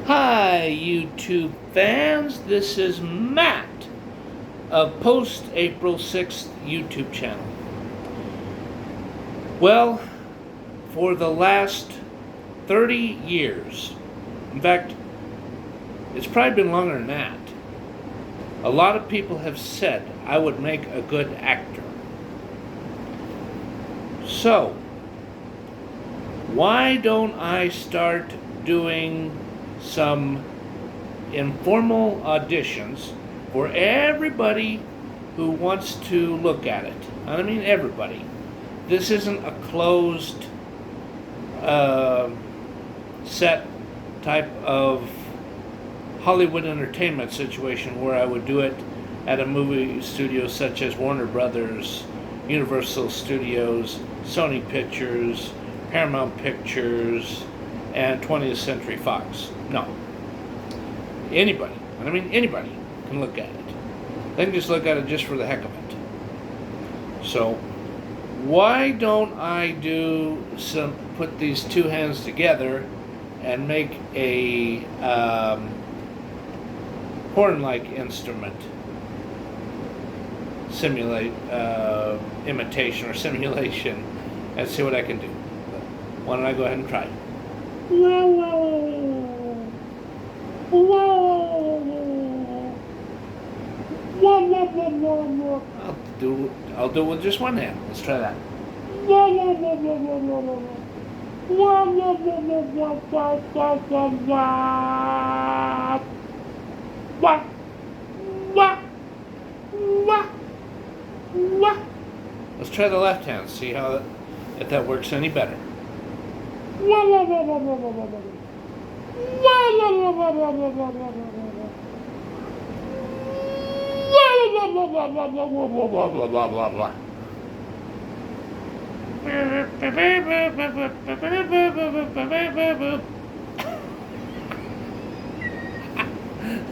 Hi, YouTube fans. This is Matt of Post April 6th YouTube channel. Well, for the last 30 years, in fact, it's probably been longer than that, a lot of people have said I would make a good actor. So, why don't I start doing some informal auditions for everybody who wants to look at it? I mean everybody. This isn't a closed set type of Hollywood entertainment situation where I would do it at a movie studio such as Warner Brothers, Universal Studios, Sony Pictures, Paramount Pictures, and 20th Century Fox. No. Anybody, and I mean anybody, can look at it. They can just look at it just for the heck of it. So, why don't I put these two hands together and make a horn-like instrument imitation or simulation, and see what I can do. Why don't I go ahead and try it? I'll do it with just one hand. Let's try that. Let's try the left hand, see if that works any better.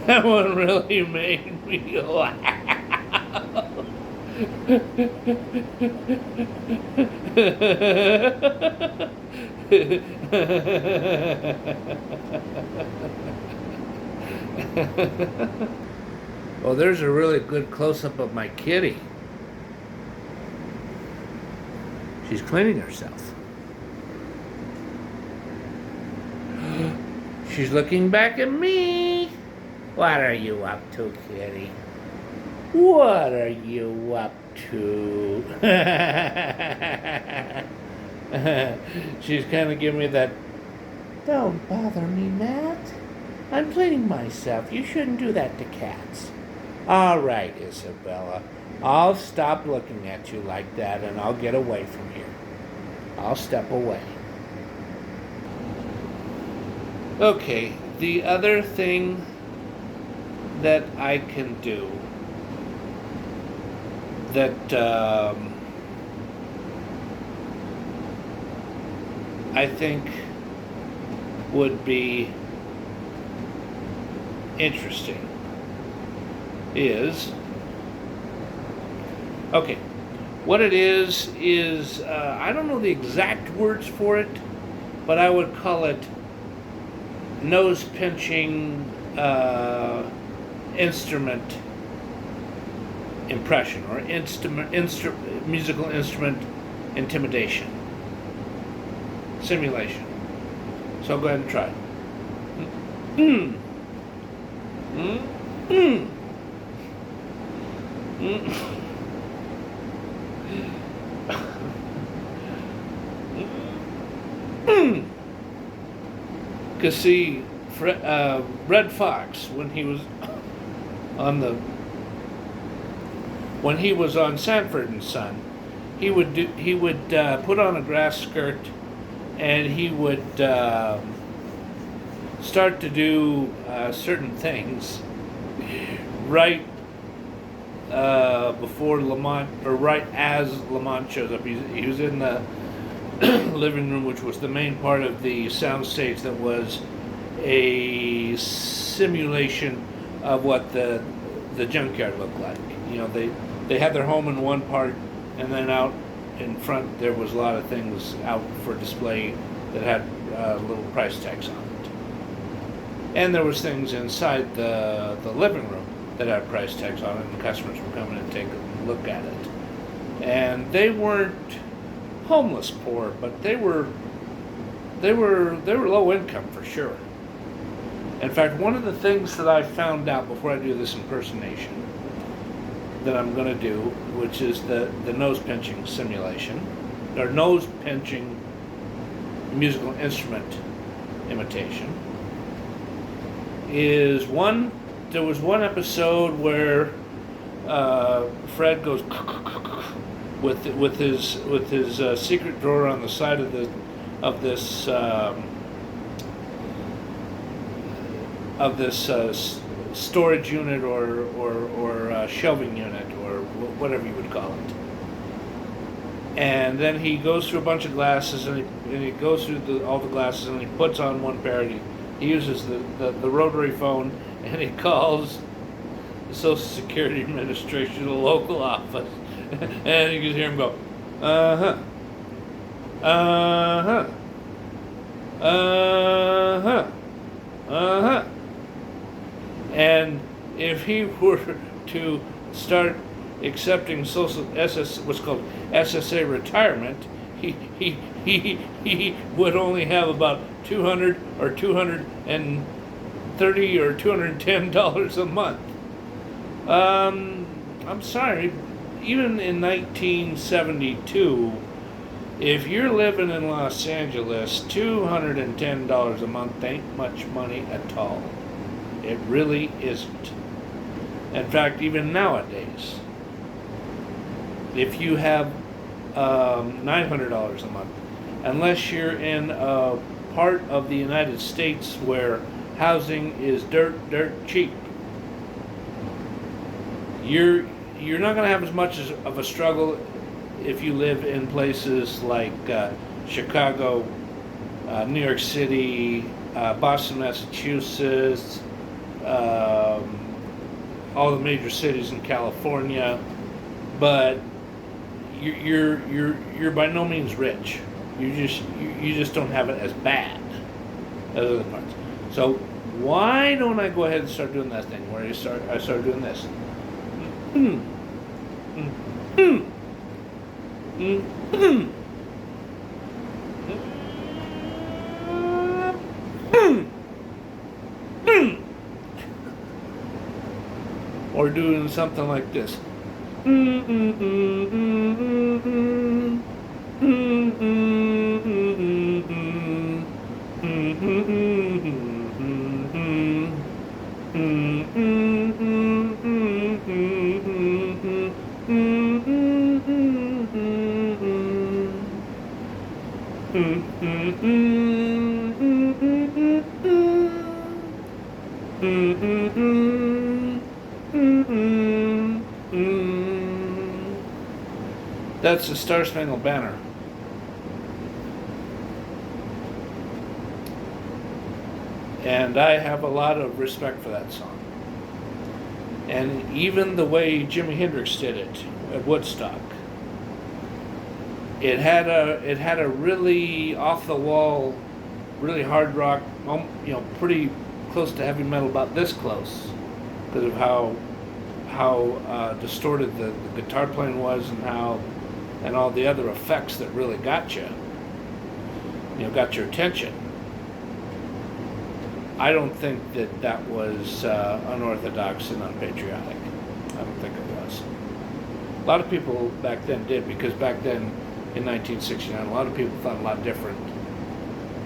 That one really made me laugh. Well, there's a really good close-up of my kitty. She's cleaning herself. She's looking back at me. What are you up to, kitty? What are you up to? She's kind of giving me that, "Don't bother me, Matt. I'm cleaning myself. You shouldn't do that to cats." All right, Isabella. I'll stop looking at you like that and I'll get away from here. I'll step away. Okay, the other thing that I can do that I think would be interesting is, okay, what it is I don't know the exact words for it, but I would call it nose pinching instrument impression, or musical instrument intimidation simulation. So I'll go ahead and try it. Because see, Red Fox, when he was on Sanford and Son, he would put on a grass skirt, and he would start to do certain things right before Lamont, or right as Lamont shows up. He was in the living room, which was the main part of the soundstage that was a simulation of what the junkyard looked like. You know, they had their home in one part, and then out in front there was a lot of things out for display that had little price tags on it. And there was things inside the living room that had price tags on it, and the customers would come in and take a look at it. And they weren't homeless poor, but they were low income for sure. In fact, one of the things that I found out before I do this impersonation that I'm going to do, which is the nose pinching simulation, or nose pinching musical instrument imitation, is there was one episode where Fred goes with his secret drawer on the side of this storage unit or shelving unit or whatever you would call it. And then he goes through a bunch of glasses and he goes through all the glasses and he puts on one pair. And he uses the rotary phone and he calls the Social Security Administration, the local office, and you can hear him go, uh-huh, uh-huh, uh-huh, uh-huh. And if he were to start accepting what's called SSA retirement, he would only have about $200 or $230 or $210 a month. I'm sorry, even in 1972, if you're living in Los Angeles, $210 a month ain't much money at all. It really isn't. In fact, even nowadays, if you have $900 a month, unless you're in a part of the United States where housing is dirt cheap, you're not going to have as much of a struggle if you live in places like Chicago, New York City, Boston, Massachusetts, all the major cities in California, but you're by no means rich. You just don't have it as bad as other parts. So why don't I go ahead and start doing that thing where I start doing this? Or doing something like this. That's the Star Spangled Banner. And I have a lot of respect for that song. And even the way Jimi Hendrix did it at Woodstock, it had a really off the wall, really hard rock, pretty close to heavy metal, about this close, because of how distorted the guitar playing was and all the other effects that really got your attention. I don't think that was unorthodox and unpatriotic. I don't think it was. A lot of people back then did, because back then in 1969, a lot of people thought a lot different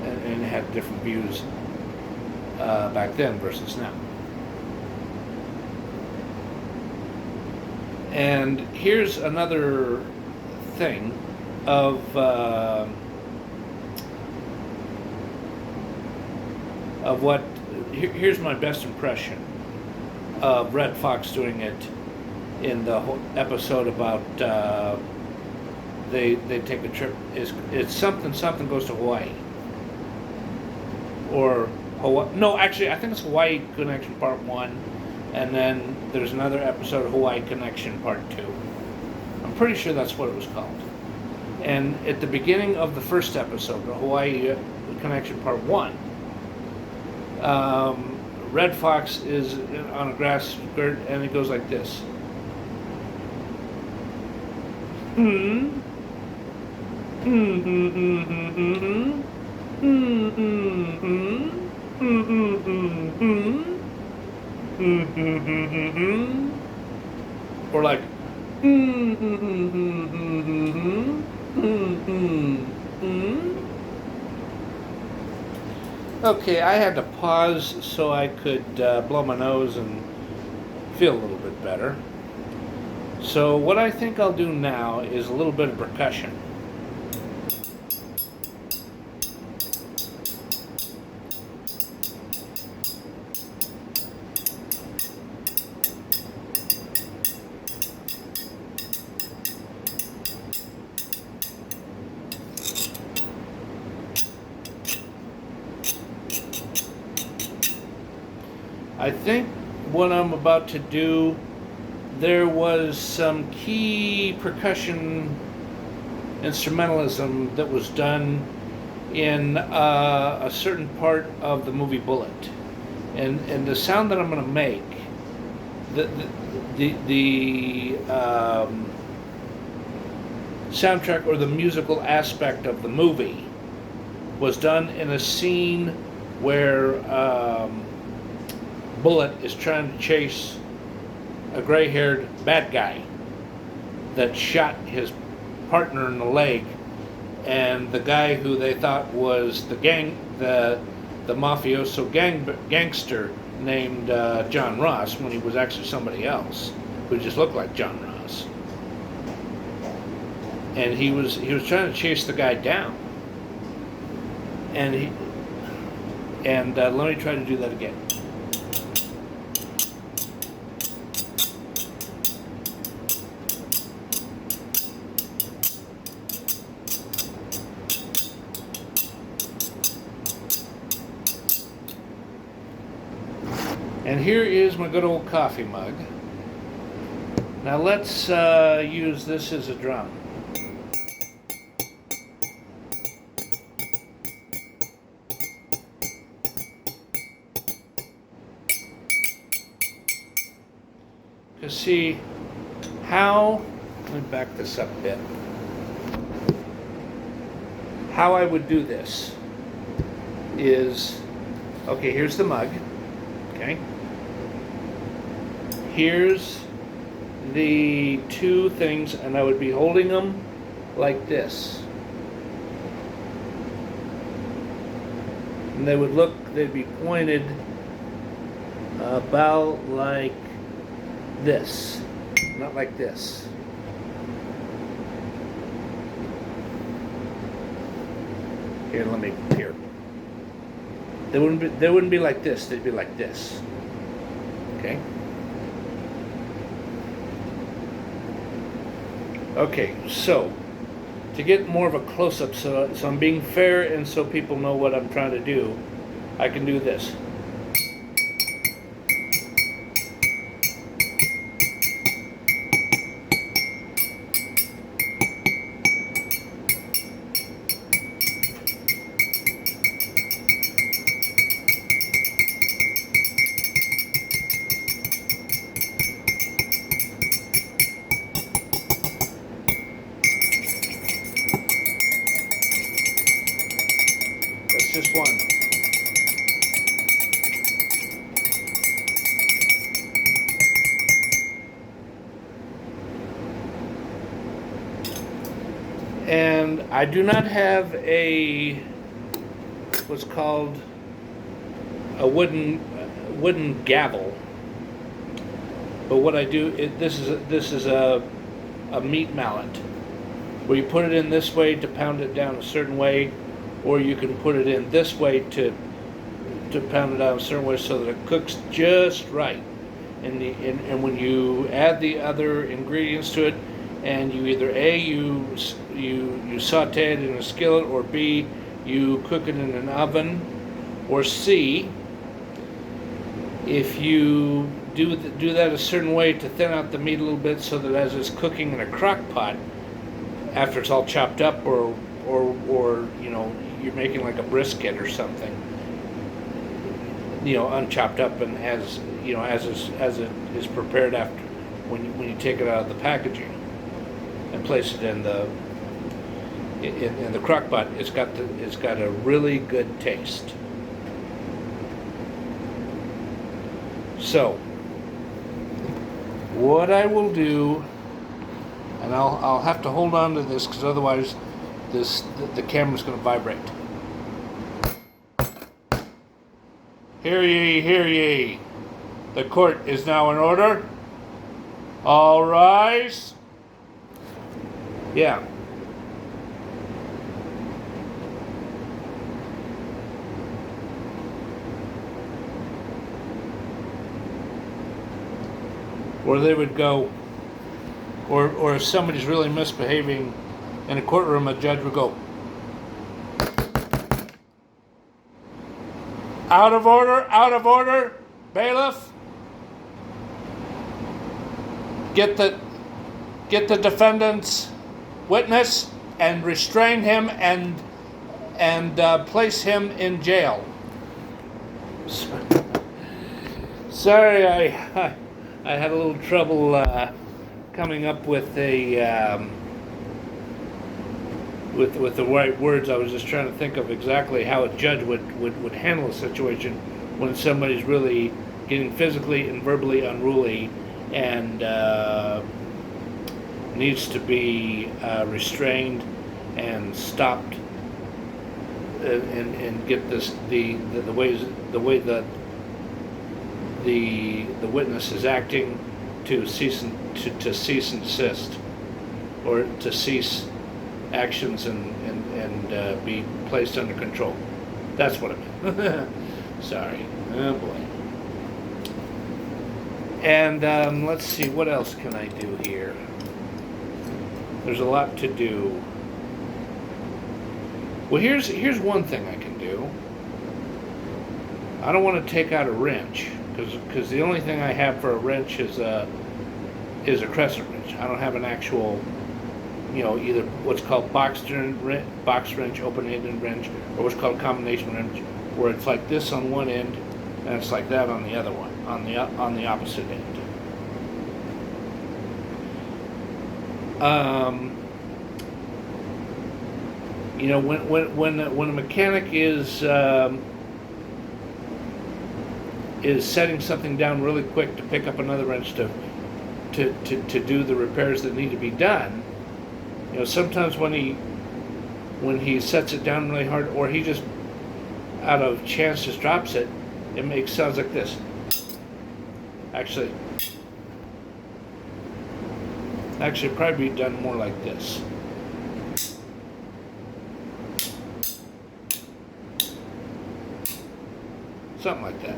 and had different views back then versus now. And here's another thing of what. Here's my best impression of Red Fox doing it in the whole episode about they take a trip. It's something goes to Hawaii, or Hawaii. No, actually, I think it's Hawaii Connection Part 1, and then there's another episode, Hawaii Connection Part 2. I'm pretty sure that's what it was called. And at the beginning of the first episode, the Hawaii Connection Part 1, Red Fox is on a grass skirt, and it goes like this. Hmm. Hmm. Hmm. Hmm. Hmm. Hmm. Hmm. Hmm. Hmm. Hmm. Hmm. Or like. Hmm. Hmm. Hmm. Hmm. Hmm. Okay, I had to pause so I could blow my nose and feel a little bit better. So what I think I'll do now is a little bit of percussion. I think what I'm about to do, there was some key percussion instrumentalism that was done in a certain part of the movie Bullet, and the sound that I'm going to make, the soundtrack or the musical aspect of the movie was done in a scene where Bullet is trying to chase a gray-haired bad guy that shot his partner in the leg, and the guy who they thought was the mafioso gangster named John Ross, when he was actually somebody else who just looked like John Ross. And he was trying to chase the guy down, and let me try to do that again. And here is my good old coffee mug. Now let's use this as a drum. To see how, let me back this up a bit, how I would do this is, okay, here's the mug, okay? Here's the two things, and I would be holding them like this. And they'd be pointed about like this, not like this. Here, here. They wouldn't be like this, they'd be like this. Okay? Okay, so to get more of a close-up, so I'm being fair and so people know what I'm trying to do, I can do this. Just one. And I do not have what's called a wooden gavel, but what I do, this is a meat mallet, where you put it in this way to pound it down a certain way, or you can put it in this way to pound it out a certain way so that it cooks just right. And when you add the other ingredients to it, and you either A, you saute it in a skillet, or B, you cook it in an oven, or C, if you do that a certain way to thin out the meat a little bit so that as it's cooking in a crock pot, after it's all chopped up, or you know, you're making like a brisket or something, unchopped up and as it is prepared after when you take it out of the packaging and place it in the crock pot. It's got a really good taste. So what I will do, and I'll have to hold on to this because otherwise the camera's going to vibrate. Hear ye, hear ye. The court is now in order. All rise. Yeah. Or they would go, or if somebody's really misbehaving in a courtroom, a judge would go, out of order, bailiff. Get the defendant's witness and restrain him and place him in jail. Sorry, I had a little trouble coming up with with the right words. I was just trying to think of exactly how a judge would handle a situation when somebody's really getting physically and verbally unruly and needs to be restrained and stopped and get the way the witness is acting to cease and desist, or to cease actions and be placed under control. That's what I meant. Sorry. Oh boy. And let's see, what else can I do here? There's a lot to do. Well, here's one thing I can do. I don't want to take out a wrench because the only thing I have for a wrench is a crescent wrench. I don't have an actual, either what's called box wrench, open-ended wrench, or what's called combination wrench, where it's like this on one end and it's like that on the other one, on the opposite end. When a mechanic is setting something down really quick to pick up another wrench to do the repairs that need to be done, sometimes when he sets it down really hard, or he just out of chance just drops it, it makes sounds like this. Actually, probably be done more like this. Something like that.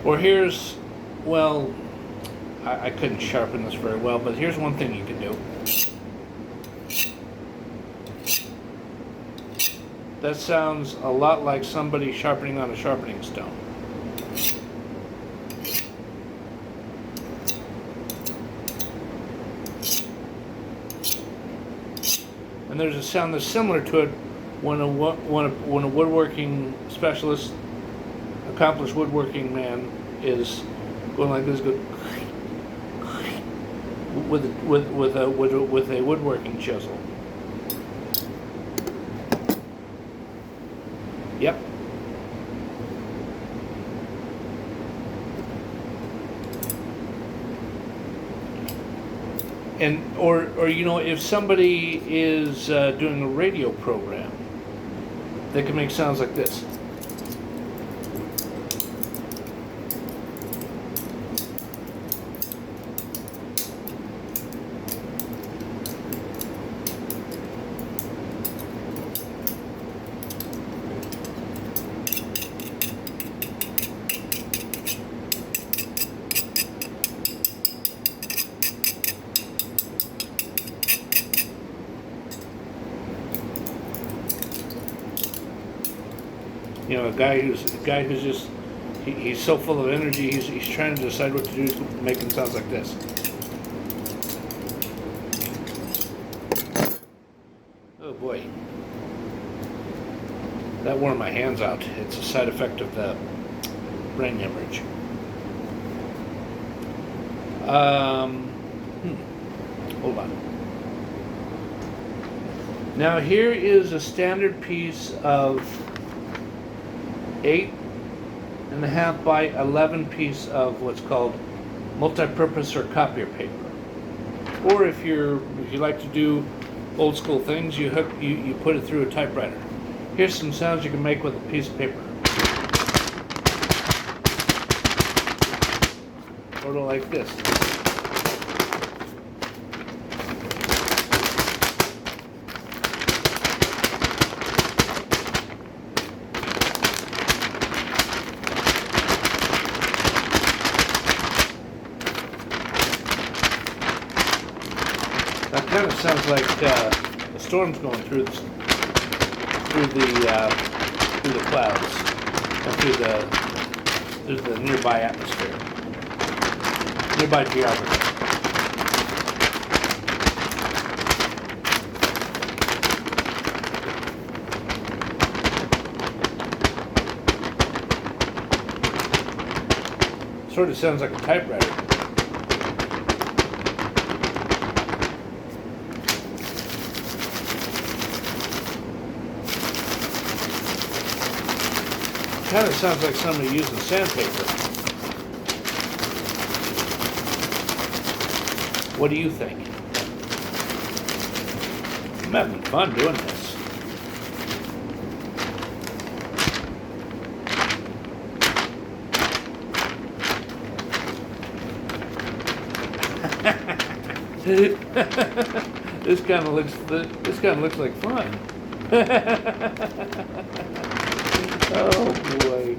Or here's, well, I couldn't sharpen this very well, but here's one thing you can do. That sounds a lot like somebody sharpening on a sharpening stone. And there's a sound that's similar to it when a woodworking specialist, accomplished woodworking man, is going like this, with a woodworking chisel. Yep. And or if somebody is doing a radio program, they can make sounds like this. A guy who's just he's so full of energy. He's trying to decide what to do, making sounds like this. Oh boy. That wore my hands out. It's a side effect of the brain hemorrhage. Hold on. Now here is a standard piece of 8.5 by 11 piece of what's called multi-purpose or copier paper. Or if you like to do old school things, you put it through a typewriter. Here's some sounds you can make with a piece of paper. Sort of like this. That kind of sounds like a storm's going through the clouds and through the nearby atmosphere, nearby geography. Sort of sounds like a typewriter. Kind of sounds like somebody using sandpaper. What do you think? I'm having fun doing this. This kind of looks like fun. Oh boy.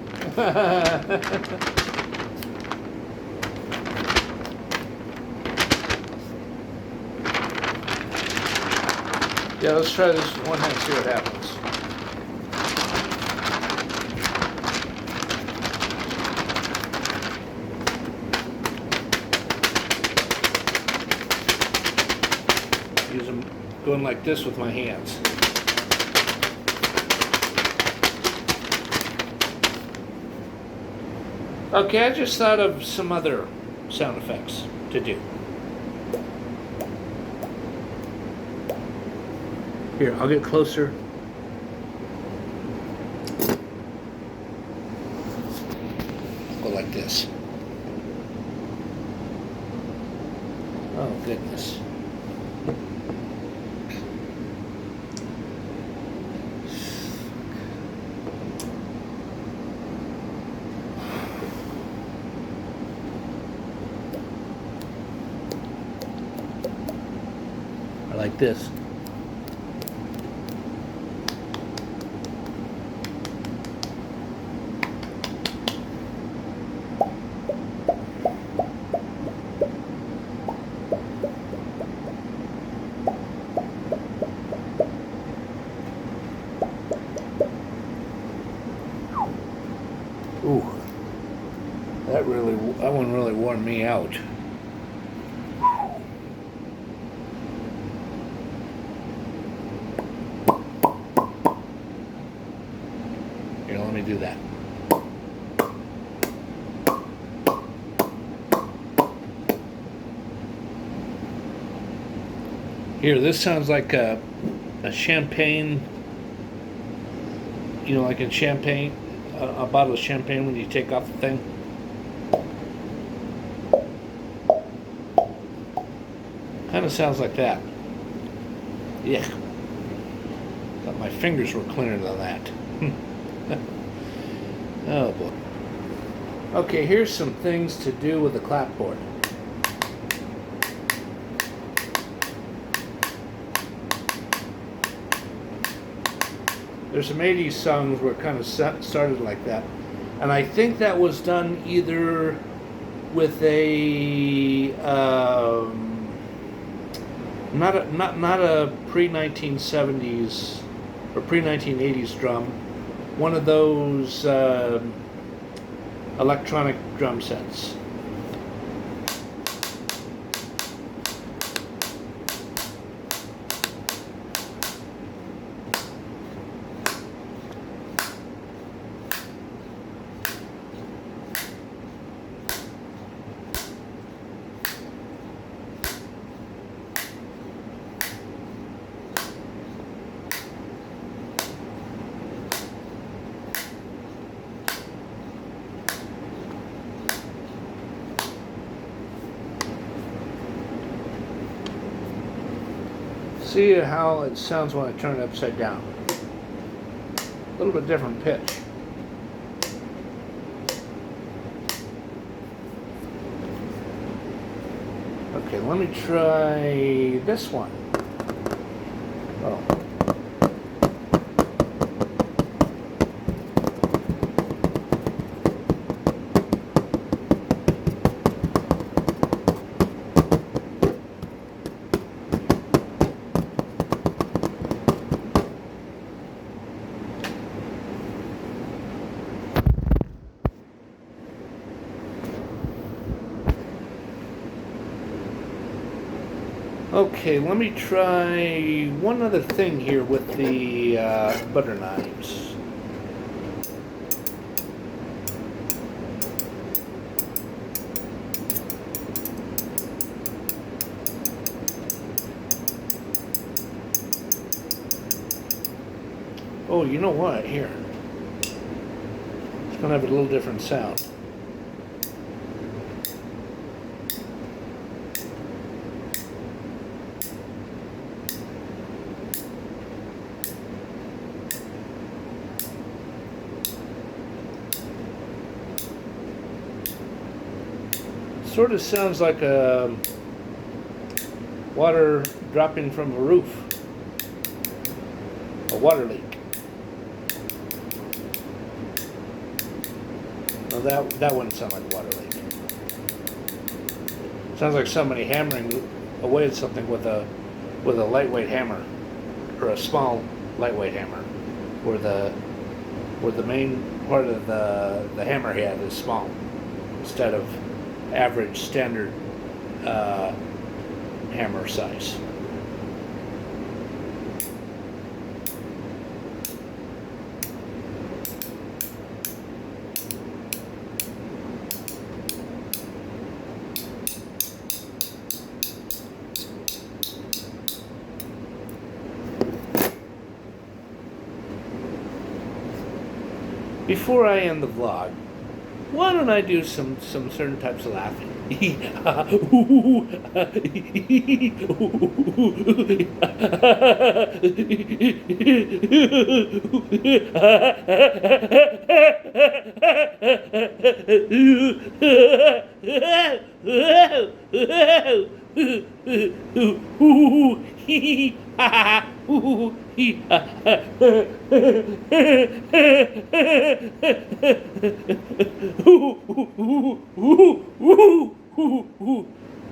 Yeah, let's try this with one hand and see what happens. Use them going like this with my hands. Okay, I just thought of some other sound effects to do. Here, I'll get closer. Go like this. Oh, goodness. Like this. Ooh, that one really wore me out. Here, let me do that. Here, this sounds like a champagne, you know, like in champagne, a bottle of champagne when you take off the thing. Kind of sounds like that. Yeah. Thought my fingers were cleaner than that. Oh boy. Okay, here's some things to do with the clapboard. There's some 80s songs where it kind of started like that. And I think that was done either with a not a pre-1970s or pre-1980s drum, one of those electronic drum sets. See how it sounds when I turn it upside down. A little bit different pitch. Okay, let me try this one. Oh. Okay, let me try one other thing here with the butter knives. Oh, you know what? Here. It's going to have a little different sound. Sort of sounds like water dropping from a roof, a water leak. No, that wouldn't sound like a water leak. Sounds like somebody hammering away at something with a lightweight hammer, or a small lightweight hammer, where the main part of the hammer head is small instead of average standard hammer size. Before I end the vlog, why don't I do some certain types of laughing?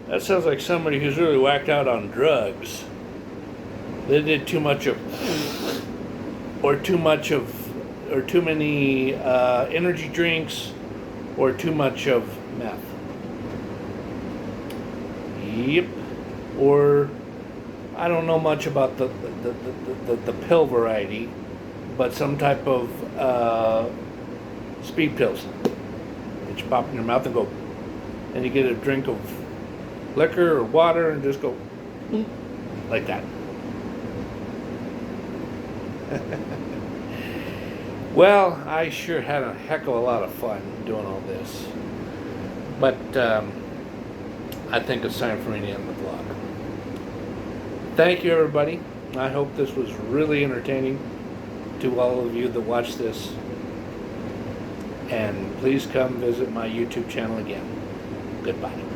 That sounds like somebody who's really whacked out on drugs. They did too much of, or too many energy drinks, or too much of meth. Yep. Or I don't know much about the pill variety, but some type of speed pills that you pop in your mouth and go, and you get a drink of liquor or water and just go like that. Well, I sure had a heck of a lot of fun doing all this, but I think it's time for me to end the vlog. Thank you, everybody. I hope this was really entertaining to all of you that watch this. And please come visit my YouTube channel again. Goodbye.